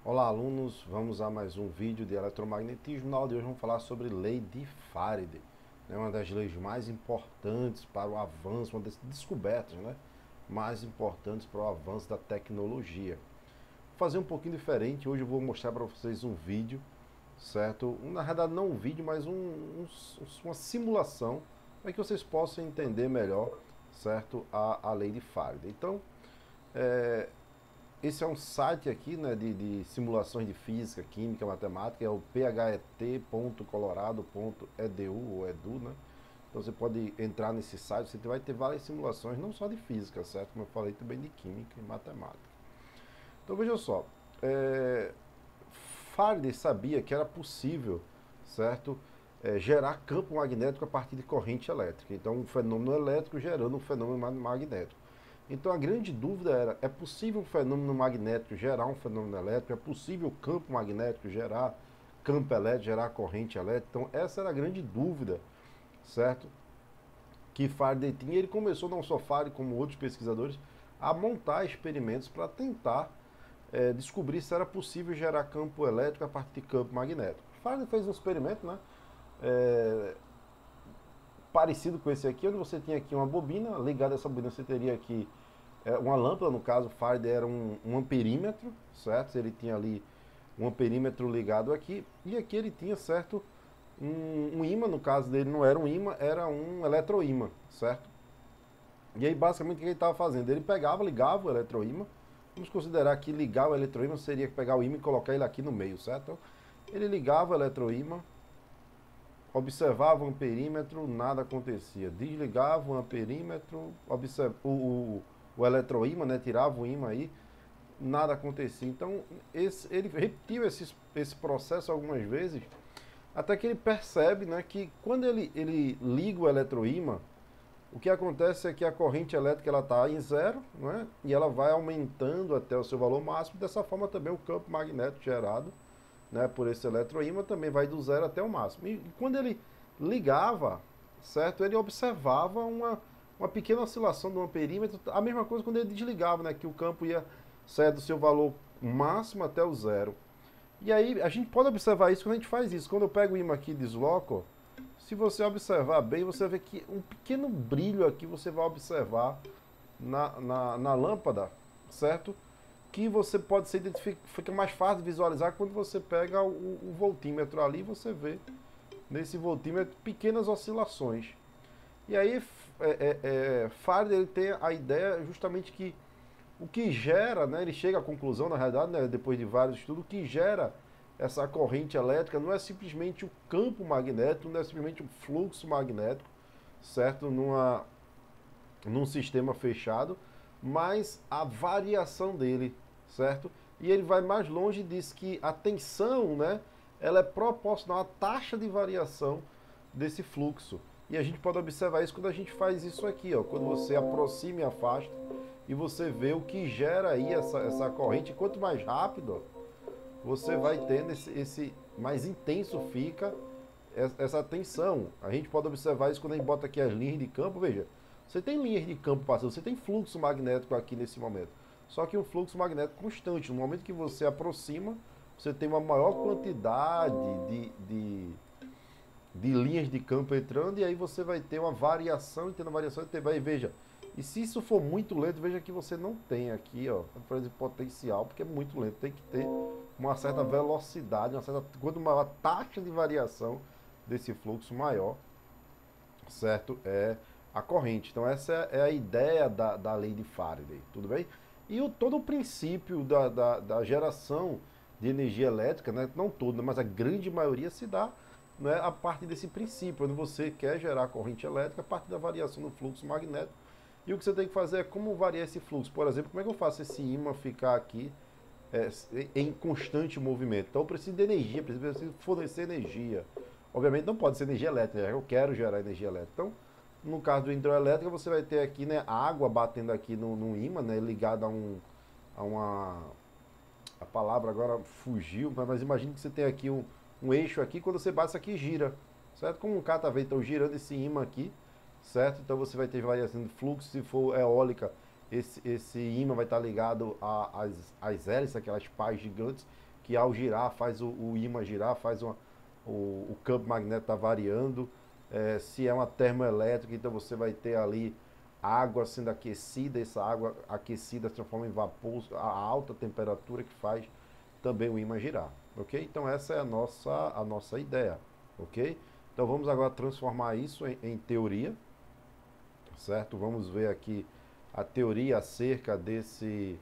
Olá, alunos, vamos a mais um vídeo de eletromagnetismo. Na aula de hoje vamos falar sobre lei de Faraday, né? Uma das leis mais importantes para o avanço, uma das descobertas, né? Mais importantes para o avanço da tecnologia. Vou fazer um pouquinho diferente, hoje eu vou mostrar para vocês um vídeo, certo? Na verdade não um vídeo, mas uma simulação, para que vocês possam entender melhor, certo? A lei de Faraday. Então, esse é um site aqui, né, de simulações de física, química, matemática, é o phet.colorado.edu ou edu, né? Então você pode entrar nesse site, você vai ter várias simulações, não só de física, certo? Como eu falei, também de química e matemática. Então veja só, Faraday sabia que era possível, certo? Gerar campo magnético a partir de corrente elétrica. Então um fenômeno elétrico gerando um fenômeno magnético. Então a grande dúvida era, é possível um fenômeno magnético gerar um fenômeno elétrico? É possível o campo magnético gerar campo elétrico, gerar corrente elétrica? Então essa era a grande dúvida, certo? Que Faraday tinha. Ele começou, não só Faraday, como outros pesquisadores, a montar experimentos para tentar descobrir se era possível gerar campo elétrico a partir de campo magnético. Faraday fez um experimento, né? É, parecido com esse aqui, onde você tinha aqui uma bobina, ligada a essa bobina você teria aqui uma lâmpada, no caso o Faraday era um amperímetro, certo? Ele tinha ali um amperímetro ligado aqui, e aqui ele tinha, certo, um ímã, no caso dele não era um ímã, era um eletroímã, certo? E aí basicamente o que ele estava fazendo? Ele pegava, ligava o eletroímã, vamos considerar que ligar o eletroímã seria pegar o ímã e colocar ele aqui no meio, certo? Então, ele ligava o eletroímã, observava um perímetro, nada acontecia. Desligava um perímetro, o eletroímã, né, tirava o ímã aí, nada acontecia. Então, ele repetiu esse processo algumas vezes, até que ele percebe, né, que quando ele liga o eletroímã, o que acontece é que a corrente elétrica está em zero, né, e ela vai aumentando até o seu valor máximo. Dessa forma também o campo magnético gerado, né, por esse eletroímã também vai do zero até o máximo. E quando ele ligava, certo, ele observava uma pequena oscilação do amperímetro. A mesma coisa quando ele desligava, né, que o campo ia sair do seu valor máximo até o zero. E aí a gente pode observar isso quando a gente faz isso. Quando eu pego o ímã aqui e desloco, se você observar bem, você vê que um pequeno brilho aqui você vai observar na lâmpada, certo? Que você pode ser fica mais fácil de visualizar quando você pega o voltímetro ali, você vê nesse voltímetro pequenas oscilações. E aí Faraday ele tem a ideia justamente que o que gera, né, ele chega à conclusão, na realidade, né, depois de vários estudos, o que gera essa corrente elétrica não é simplesmente o campo magnético, não é simplesmente o fluxo magnético, certo? Num sistema fechado, mas a variação dele, certo? E ele vai mais longe e diz que a tensão, né, ela é proporcional à taxa de variação desse fluxo. E a gente pode observar isso quando a gente faz isso aqui, ó, quando você aproxima e afasta, e você vê o que gera aí essa corrente. Quanto mais rápido você vai tendo esse mais intenso fica essa tensão. A gente pode observar isso quando a gente bota aqui as linhas de campo. Veja, você tem linhas de campo passando, você tem fluxo magnético aqui nesse momento. Só que um fluxo magnético constante. No momento que você aproxima, você tem uma maior quantidade de linhas de campo entrando, e aí você vai ter uma variação, e tendo variação, vai, veja, e se isso for muito lento, veja que você não tem aqui, ó, a diferença de potencial, porque é muito lento, tem que ter uma certa velocidade, quanto maior a taxa de variação desse fluxo maior, certo? É a corrente. Então essa é a ideia da lei de Faraday, tudo bem? E todo o princípio da geração de energia elétrica, né, não toda, mas a grande maioria se dá, né, a partir desse princípio, onde você quer gerar corrente elétrica a partir da variação do fluxo magnético. E o que você tem que fazer é como variar esse fluxo. Por exemplo, como é que eu faço esse ímã ficar aqui em constante movimento? Então eu preciso de energia, preciso fornecer energia. Obviamente não pode ser energia elétrica, eu quero gerar energia elétrica. Então, no caso do hidroelétrica, você vai ter aqui, né, água batendo aqui no ímã, né, ligado a uma... A palavra agora fugiu, mas imagine que você tem aqui um eixo aqui, quando você bate isso aqui gira, certo? Como um catavento, então girando esse ímã aqui, certo? Então você vai ter variação de fluxo, se for eólica, esse ímã vai estar ligado às hélices, aquelas pás gigantes, que ao girar faz o ímã girar, faz o campo magnético está variando. Se é uma termoelétrica, então você vai ter ali água sendo aquecida, essa água aquecida se transforma em vapor a alta temperatura que faz também o ímã girar, ok? Então essa é a nossa ideia, ok? Então vamos agora transformar isso em teoria, certo? Vamos ver aqui a teoria acerca desse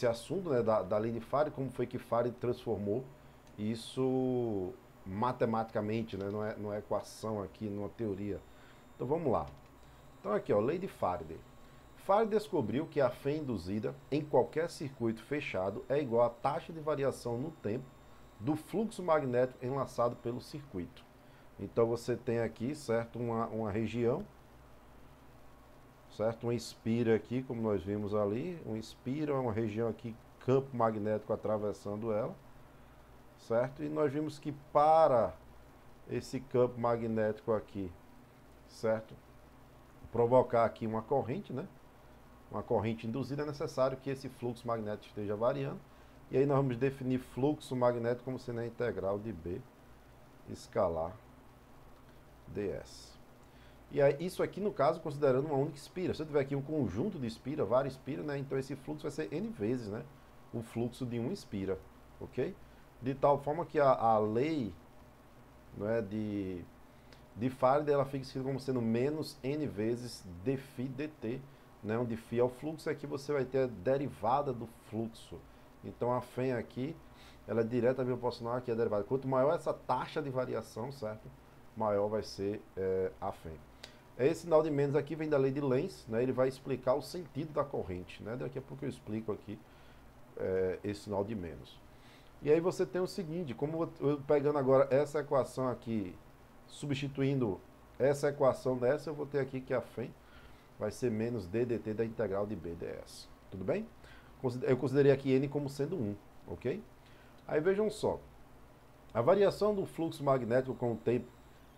assunto, né, da lei de Faraday, como foi que Faraday transformou isso matematicamente, né, não é equação aqui, numa teoria. Então vamos lá. Então aqui, ó, lei de Faraday. Faraday descobriu que a fé induzida em qualquer circuito fechado é igual à taxa de variação no tempo do fluxo magnético enlaçado pelo circuito. Então você tem aqui, certo, uma região, certo, uma espira aqui, como nós vimos ali, uma espira, uma região aqui, campo magnético atravessando ela, certo? E nós vimos que para esse campo magnético aqui, certo, provocar aqui uma corrente, né? Uma corrente induzida, é necessário que esse fluxo magnético esteja variando. E aí nós vamos definir fluxo magnético como sendo a integral de B escalar ds. E aí, isso aqui, no caso, considerando uma única espira. Se eu tiver aqui um conjunto de espira, várias espiras, né? Então esse fluxo vai ser N vezes, né? O fluxo de uma espira, ok? De tal forma que a lei, não é, de Faraday, ela fica escrita como sendo menos N vezes dφ dt, né? Onde φ é o fluxo, aqui você vai ter a derivada do fluxo. Então a φ aqui, ela é diretamente proporcional aqui à derivada. Quanto maior essa taxa de variação, certo? Maior vai ser a φ. Esse sinal de menos aqui vem da lei de Lenz, né? Ele vai explicar o sentido da corrente, né? Daqui a pouco eu explico aqui esse sinal de menos. E aí você tem o seguinte, como eu pegando agora essa equação aqui, substituindo essa equação dessa, eu vou ter aqui que a φ vai ser menos d dt da integral de b ds. Tudo bem? Eu considerei aqui n como sendo 1, ok? Aí vejam só, a variação do fluxo magnético com o tempo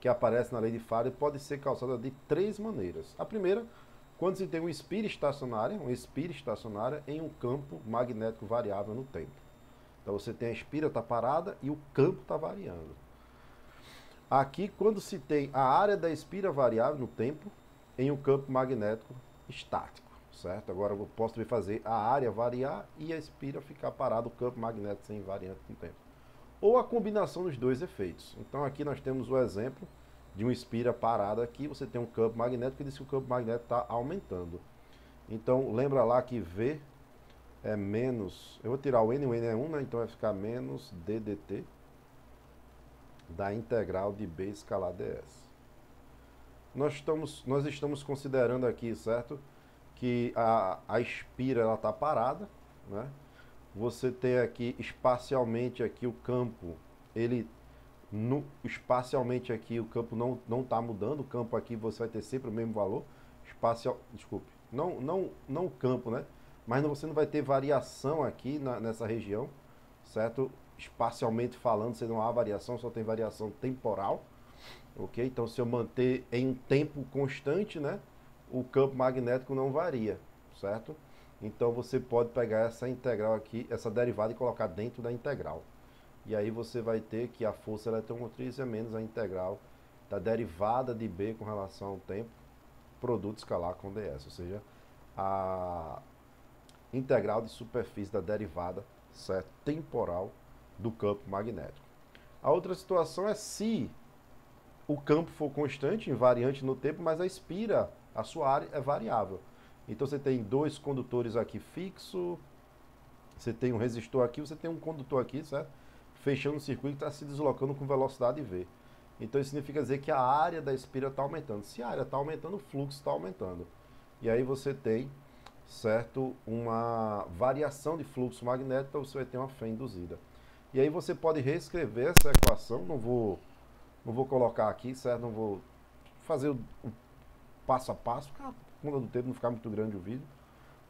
que aparece na lei de Faraday pode ser causada de três maneiras. A primeira, quando se tem uma espira estacionária em um campo magnético variável no tempo. Então você tem a espira está parada e o campo está variando. Aqui, quando se tem a área da espira variável no tempo em um campo magnético estático, certo? Agora eu posso também fazer a área variar e a espira ficar parada, o campo magnético sem invariante no tempo. Ou a combinação dos dois efeitos. Então aqui nós temos o exemplo de uma espira parada aqui, você tem um campo magnético que diz que o campo magnético está aumentando. Então lembra lá que V é menos, eu vou tirar o N é 1, né? Então vai ficar menos d dt da integral de B escalar ds. Nós estamos considerando aqui, certo, que a espira está parada, né? Você tem aqui espacialmente aqui o campo, espacialmente aqui o campo não está mudando, o campo aqui você vai ter sempre o mesmo valor, não o campo, né? Mas você não vai ter variação aqui nessa região, certo? Espacialmente falando, você não há variação, só tem variação temporal, ok? Então se eu manter em um tempo constante, né? O campo magnético não varia, certo? Então você pode pegar essa integral aqui, essa derivada e colocar dentro da integral. E aí você vai ter que a força eletromotriz é menos a integral da derivada de B com relação ao tempo, produto escalar com ds, ou seja, a integral de superfície da derivada, certo, temporal do campo magnético. A outra situação é se o campo for constante, invariante no tempo, mas a espira, a sua área é variável. Então você tem dois condutores aqui fixo, você tem um resistor aqui, você tem um condutor aqui, certo? Fechando o circuito, está se deslocando com velocidade v. Então isso significa dizer que a área da espira está aumentando. Se a área está aumentando, o fluxo está aumentando. E aí você tem, certo, uma variação de fluxo magnético, então você vai ter uma fé induzida. E aí você pode reescrever essa equação, não vou colocar aqui, certo? Não vou fazer o passo a passo, por conta do tempo não ficar muito grande o vídeo.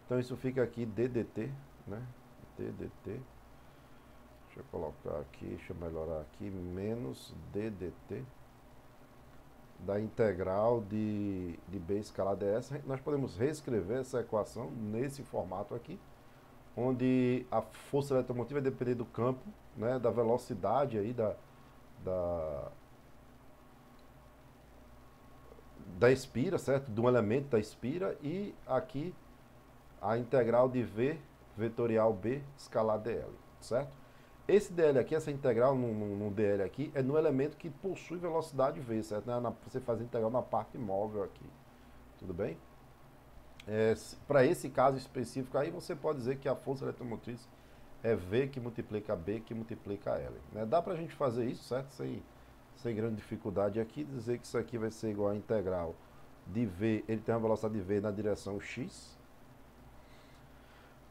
Então isso fica aqui ddt, né? ddt, deixa eu colocar aqui, deixa eu melhorar aqui, menos ddt da integral de B escalar ds. Nós podemos reescrever essa equação nesse formato aqui, onde a força eletromotiva vai depender do campo, né, da velocidade aí da, da espira, certo? De um elemento da espira, e aqui a integral de V vetorial B escalar dl, certo? Esse dl aqui, essa integral no dl aqui, é no elemento que possui velocidade V, certo? Você faz a integral na parte móvel aqui, tudo bem? Para esse caso específico aí, você pode dizer que a força eletromotriz é V que multiplica B que multiplica L. Né? Dá para a gente fazer isso, certo? Sem grande dificuldade aqui, dizer que isso aqui vai ser igual a integral de V, ele tem uma velocidade de V na direção X,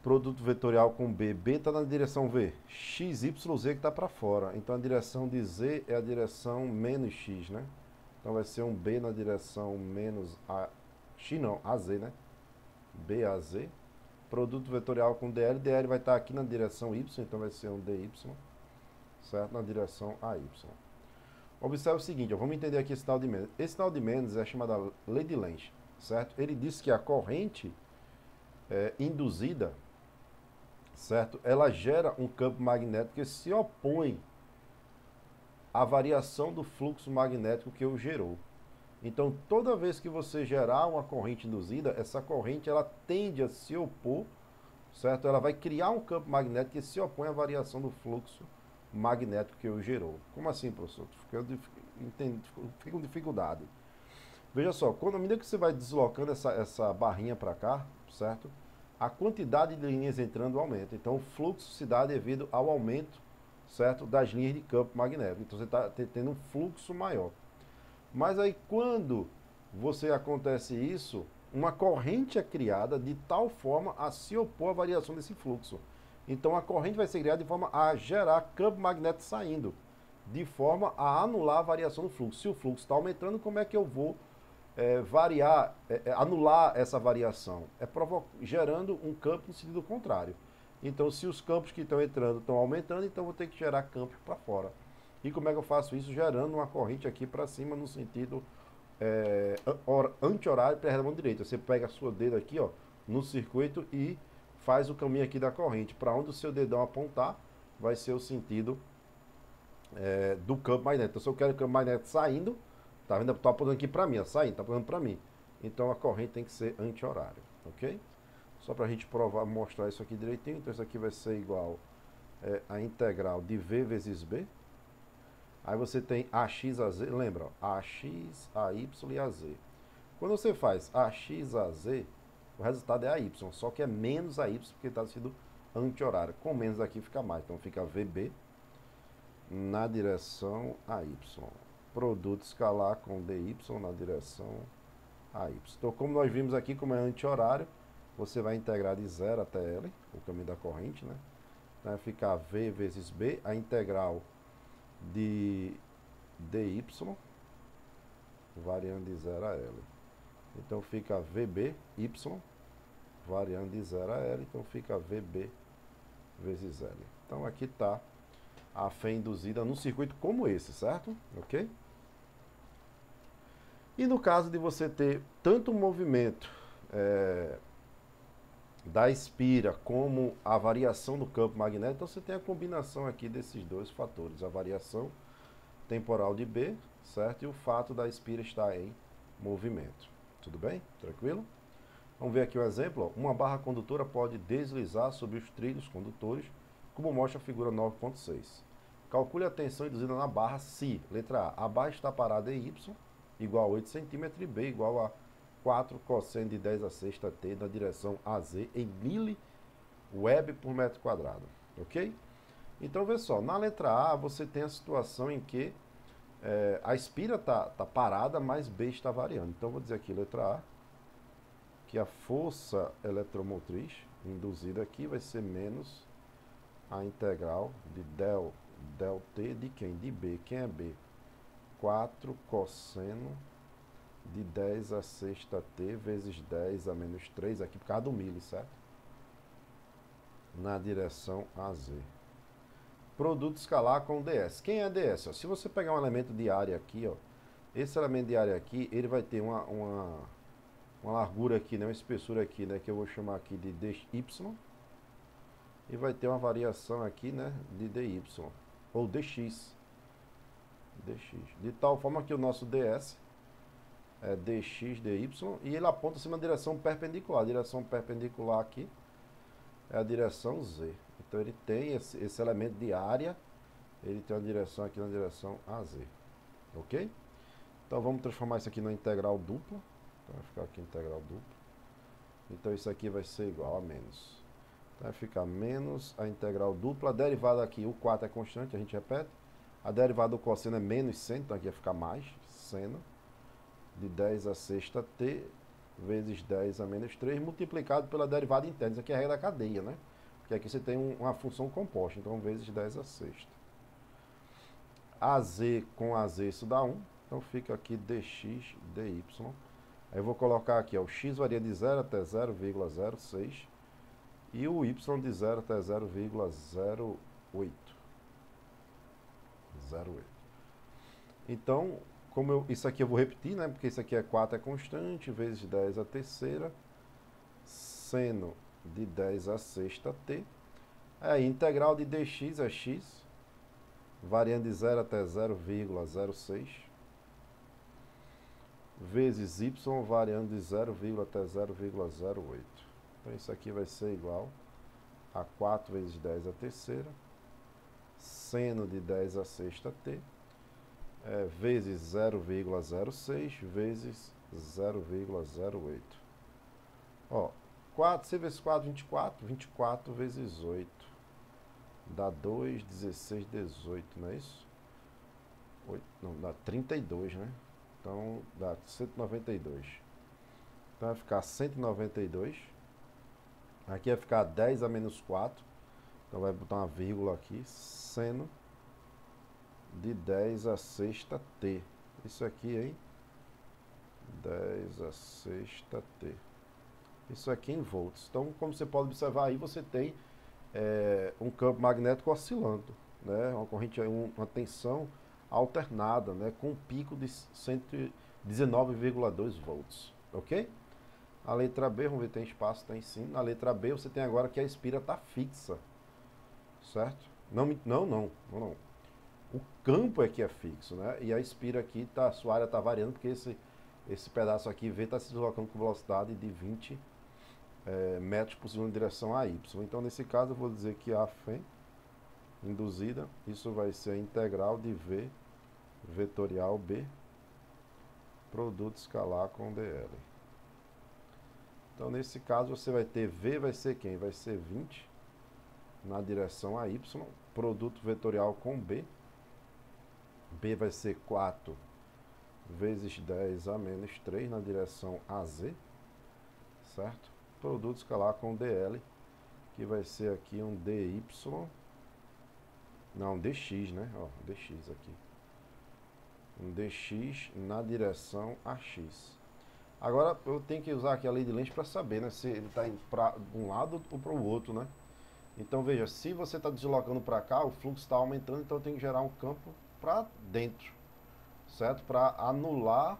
produto vetorial com B, B está na direção V, X, Y, Z que está para fora, então a direção de Z é a direção menos X, né? Então vai ser um B na direção menos A, X não, AZ, né? BAZ, produto vetorial com DL, DL vai estar aqui na direção Y, então vai ser um DY, certo? Na direção AY. Observe o seguinte, ó, vamos entender aqui esse sinal de menos. Esse sinal de menos é chamada lei de Lenz, certo? Ele diz que a corrente induzida, certo? Ela gera um campo magnético que se opõe à variação do fluxo magnético que o gerou. Então, toda vez que você gerar uma corrente induzida, essa corrente ela tende a se opor, certo? Ela vai criar um campo magnético que se opõe à variação do fluxo magnético que o gerou. Como assim, professor? Fica com dificuldade. Veja só, quando à medida que você vai deslocando essa barrinha para cá, certo? A quantidade de linhas entrando aumenta. Então, o fluxo se dá devido ao aumento, certo? Das linhas de campo magnético. Então, você está tendo um fluxo maior. Mas aí quando você acontece isso, uma corrente é criada de tal forma a se opor à variação desse fluxo. Então a corrente vai ser criada de forma a gerar campo magnético saindo, de forma a anular a variação do fluxo. Se o fluxo está aumentando, como é que eu vou anular essa variação? Gerando um campo no sentido contrário. Então se os campos que estão entrando estão aumentando, então eu vou ter que gerar campos para fora. E como é que eu faço isso? Gerando uma corrente aqui para cima no sentido anti-horário para a mão direita. Você pega a sua dedo aqui, ó, no circuito e faz o caminho aqui da corrente. Para onde o seu dedão apontar, vai ser o sentido do campo magnético. Então, se eu quero o campo magnético saindo, tá vendo? Estou apontando aqui para mim, ó, saindo, está apontando para mim. Então, a corrente tem que ser anti-horário, ok? Só para a gente mostrar isso aqui direitinho. Então, isso aqui vai ser igual a integral de V vezes B. Aí você tem AX, AZ, lembra, ó, AX, AY e AZ. Quando você faz AX, AZ, o resultado é AY, só que é menos AY porque está sendo anti-horário. Com menos aqui fica mais, então fica VB na direção AY. Produto escalar com DY na direção AY. Então, como nós vimos aqui, como é anti-horário, você vai integrar de 0 até L, o caminho da corrente, né? Então vai ficar V vezes B, a integral de dy, variando de 0 a L. Então fica VB, Y, variando de 0 a L, então fica VB vezes L. Então aqui está a fé induzida num circuito como esse, certo? Ok? E no caso de você ter tanto o movimento da espira como a variação do campo magnético, então você tem a combinação aqui desses dois fatores, a variação temporal de B, certo? E o fato da espira estar em movimento. Tudo bem? Tranquilo? Vamos ver aqui um exemplo. Ó. Uma barra condutora pode deslizar sobre os trilhos condutores, como mostra a figura 9.6. Calcule a tensão induzida na barra se, letra A, a barra está parada em Y, igual a 8 cm, e B, igual a 4 cosseno de 10 a sexta T na direção AZ em mili-web por metro quadrado. Ok? Então, vê só, na letra A você tem a situação em que a espira está parada, mas B está variando. Então, vou dizer aqui, letra A, que a força eletromotriz induzida aqui vai ser menos a integral de del T de quem? De B. Quem é B? 4 cosseno de 10 a sexta T vezes 10 a menos 3, aqui por causa do mili, certo? Na direção AZ. Produto escalar com ds. Quem é ds? Ó, se você pegar um elemento de área aqui, ó, esse elemento de área aqui, ele vai ter uma largura aqui, né, uma espessura aqui, né, que eu vou chamar aqui de dy, e vai ter uma variação aqui, né, de dy, ou dx, de tal forma que o nosso ds é dx dy, e ele aponta assim na direção perpendicular. A direção perpendicular aqui é a direção z. Então ele tem esse elemento de área, ele tem uma direção aqui na direção AZ, ok? Então vamos transformar isso aqui na integral dupla. Então vai ficar aqui integral dupla. Então isso aqui vai ser igual a menos. Então vai ficar menos a integral dupla. A derivada aqui, o 4 é constante, a gente repete. A derivada do cosseno é menos seno, então aqui vai ficar mais seno de 10 a sexta t vezes 10 a menos 3 multiplicado pela derivada interna. Isso aqui é a regra da cadeia, né? Porque aqui você tem uma função composta, então vezes 10 a sexta. AZ com AZ isso dá 1, então fica aqui dx dy. Aí eu vou colocar aqui, ó, o x varia de 0 até 0,06 e o y de 0 até 0,08. Então, isso aqui eu vou repetir, né? Porque isso aqui é 4 é constante, vezes 10 a terceira, seno de 10 a sexta t. Aí, integral de dx é x, variando de 0 até 0,06, vezes y, variando de 0, até 0,08. Então, isso aqui vai ser igual a 4 vezes 10 a terceira, seno de 10 a sexta t, vezes 0,06 vezes 0,08. Ó, 4, 6 vezes 4, 24. 24 vezes 8 dá 2, 16, 18, não é isso? 8, não, dá 32, né? Então dá 192. Então vai ficar 192. Aqui vai ficar 10 a menos 4. Então vai botar uma vírgula aqui. Seno de 10 a sexta t. Isso aqui, hein? 10 a sexta t. Isso aqui em volts. Então, como você pode observar aí, você tem um campo magnético oscilando, né? Uma corrente, uma tensão alternada, né? Com um pico de 119,2 volts, ok? A letra B, vamos ver, tem espaço, tem sim. Na letra B, você tem agora que a espira está fixa, certo? Não. O campo é que é fixo, né? E a espira aqui, a sua área está variando, porque esse pedaço aqui, V, está se deslocando com velocidade de 20 metros por segundo em direção a Y. Então, nesse caso, eu vou dizer que a FEM induzida, isso vai ser a integral de V vetorial B, produto escalar com DL. Então, nesse caso, você vai ter V, vai ser quem? Vai ser 20 na direção a Y, produto vetorial com B. B vai ser 4 vezes 10 a menos 3 na direção AZ, certo? Produto escalar com DL, que vai ser aqui um DY, não, DX, né? Ó, DX aqui. Um DX na direção AX. Agora, eu tenho que usar aqui a lei de Lenz para saber, né? Se ele está indo para um lado ou para o outro, né? Então, veja, se você está deslocando para cá, o fluxo está aumentando, então eu tenho que gerar um campo para dentro, certo? Para anular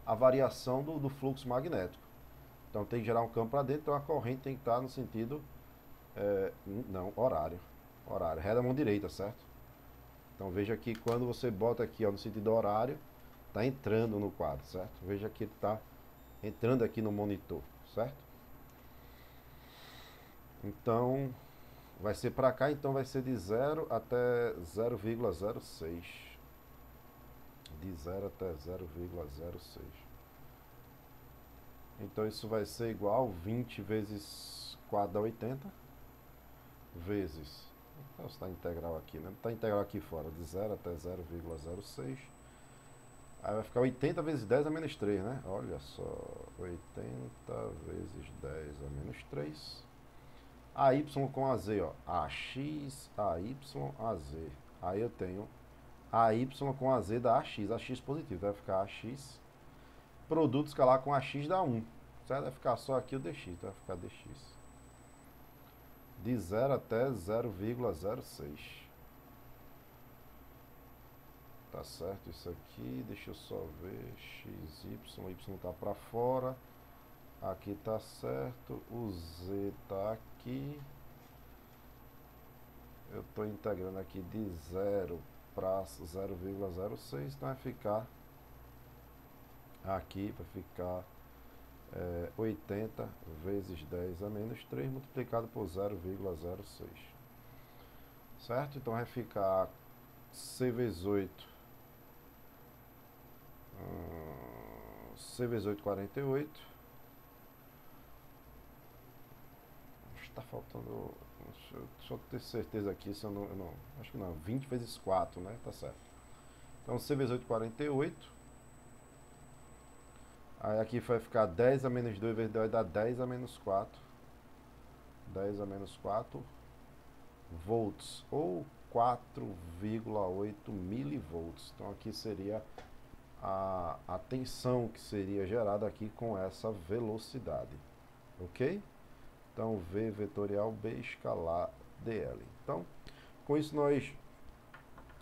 a variação do fluxo magnético. Então tem que gerar um campo para dentro, então a corrente tem que estar no sentido horário. Ré da mão direita, certo? Então veja que quando você bota aqui ó, no sentido horário, está entrando no quadro, certo? Veja que ele está entrando aqui no monitor, certo? Então vai ser para cá, então vai ser de 0 até 0,06. De 0 até 0,06. Então isso vai ser igual 20 vezes 4 dá 80, vezes, está integral aqui, né? Está integral aqui fora, de 0 até 0,06. Aí vai ficar 80 vezes 10 a menos 3, né? Olha só, 80 vezes 10 a menos 3. AY com AZ, ó, AX, AY, AZ. Aí eu tenho AY com AZ dá AX positivo, vai ficar AX. Produto escalar com AX dá 1, certo? Vai ficar só aqui o DX, vai ficar DX. De 0 até 0,06. Tá certo isso aqui, deixa eu só ver, XY, Y tá para fora. Aqui tá certo, o Z tá aqui. eu estou integrando aqui de 0 para 0,06, então vai ficar aqui, vai ficar 80 vezes 10 a menos 3 multiplicado por 0,06. Certo? Então vai ficar C vezes 8, C vezes 8, 48. Está faltando, deixa eu ter certeza aqui, se eu não, acho que não, 20 vezes 4, né? Tá certo. Então C vezes 8, 48. Aí aqui vai ficar 10 a menos 2 vezes 10 vai dar 10 a menos 4. 10 a menos 4 volts, ou 4,8 milivolts. Então aqui seria a tensão que seria gerada aqui com essa velocidade. Ok? Então V vetorial B escalar dl. Então, com isso nós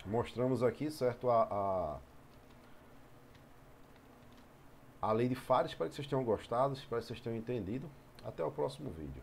mostramos aqui, certo, a lei de Fares. Espero que vocês tenham gostado, espero que vocês tenham entendido. Até o próximo vídeo.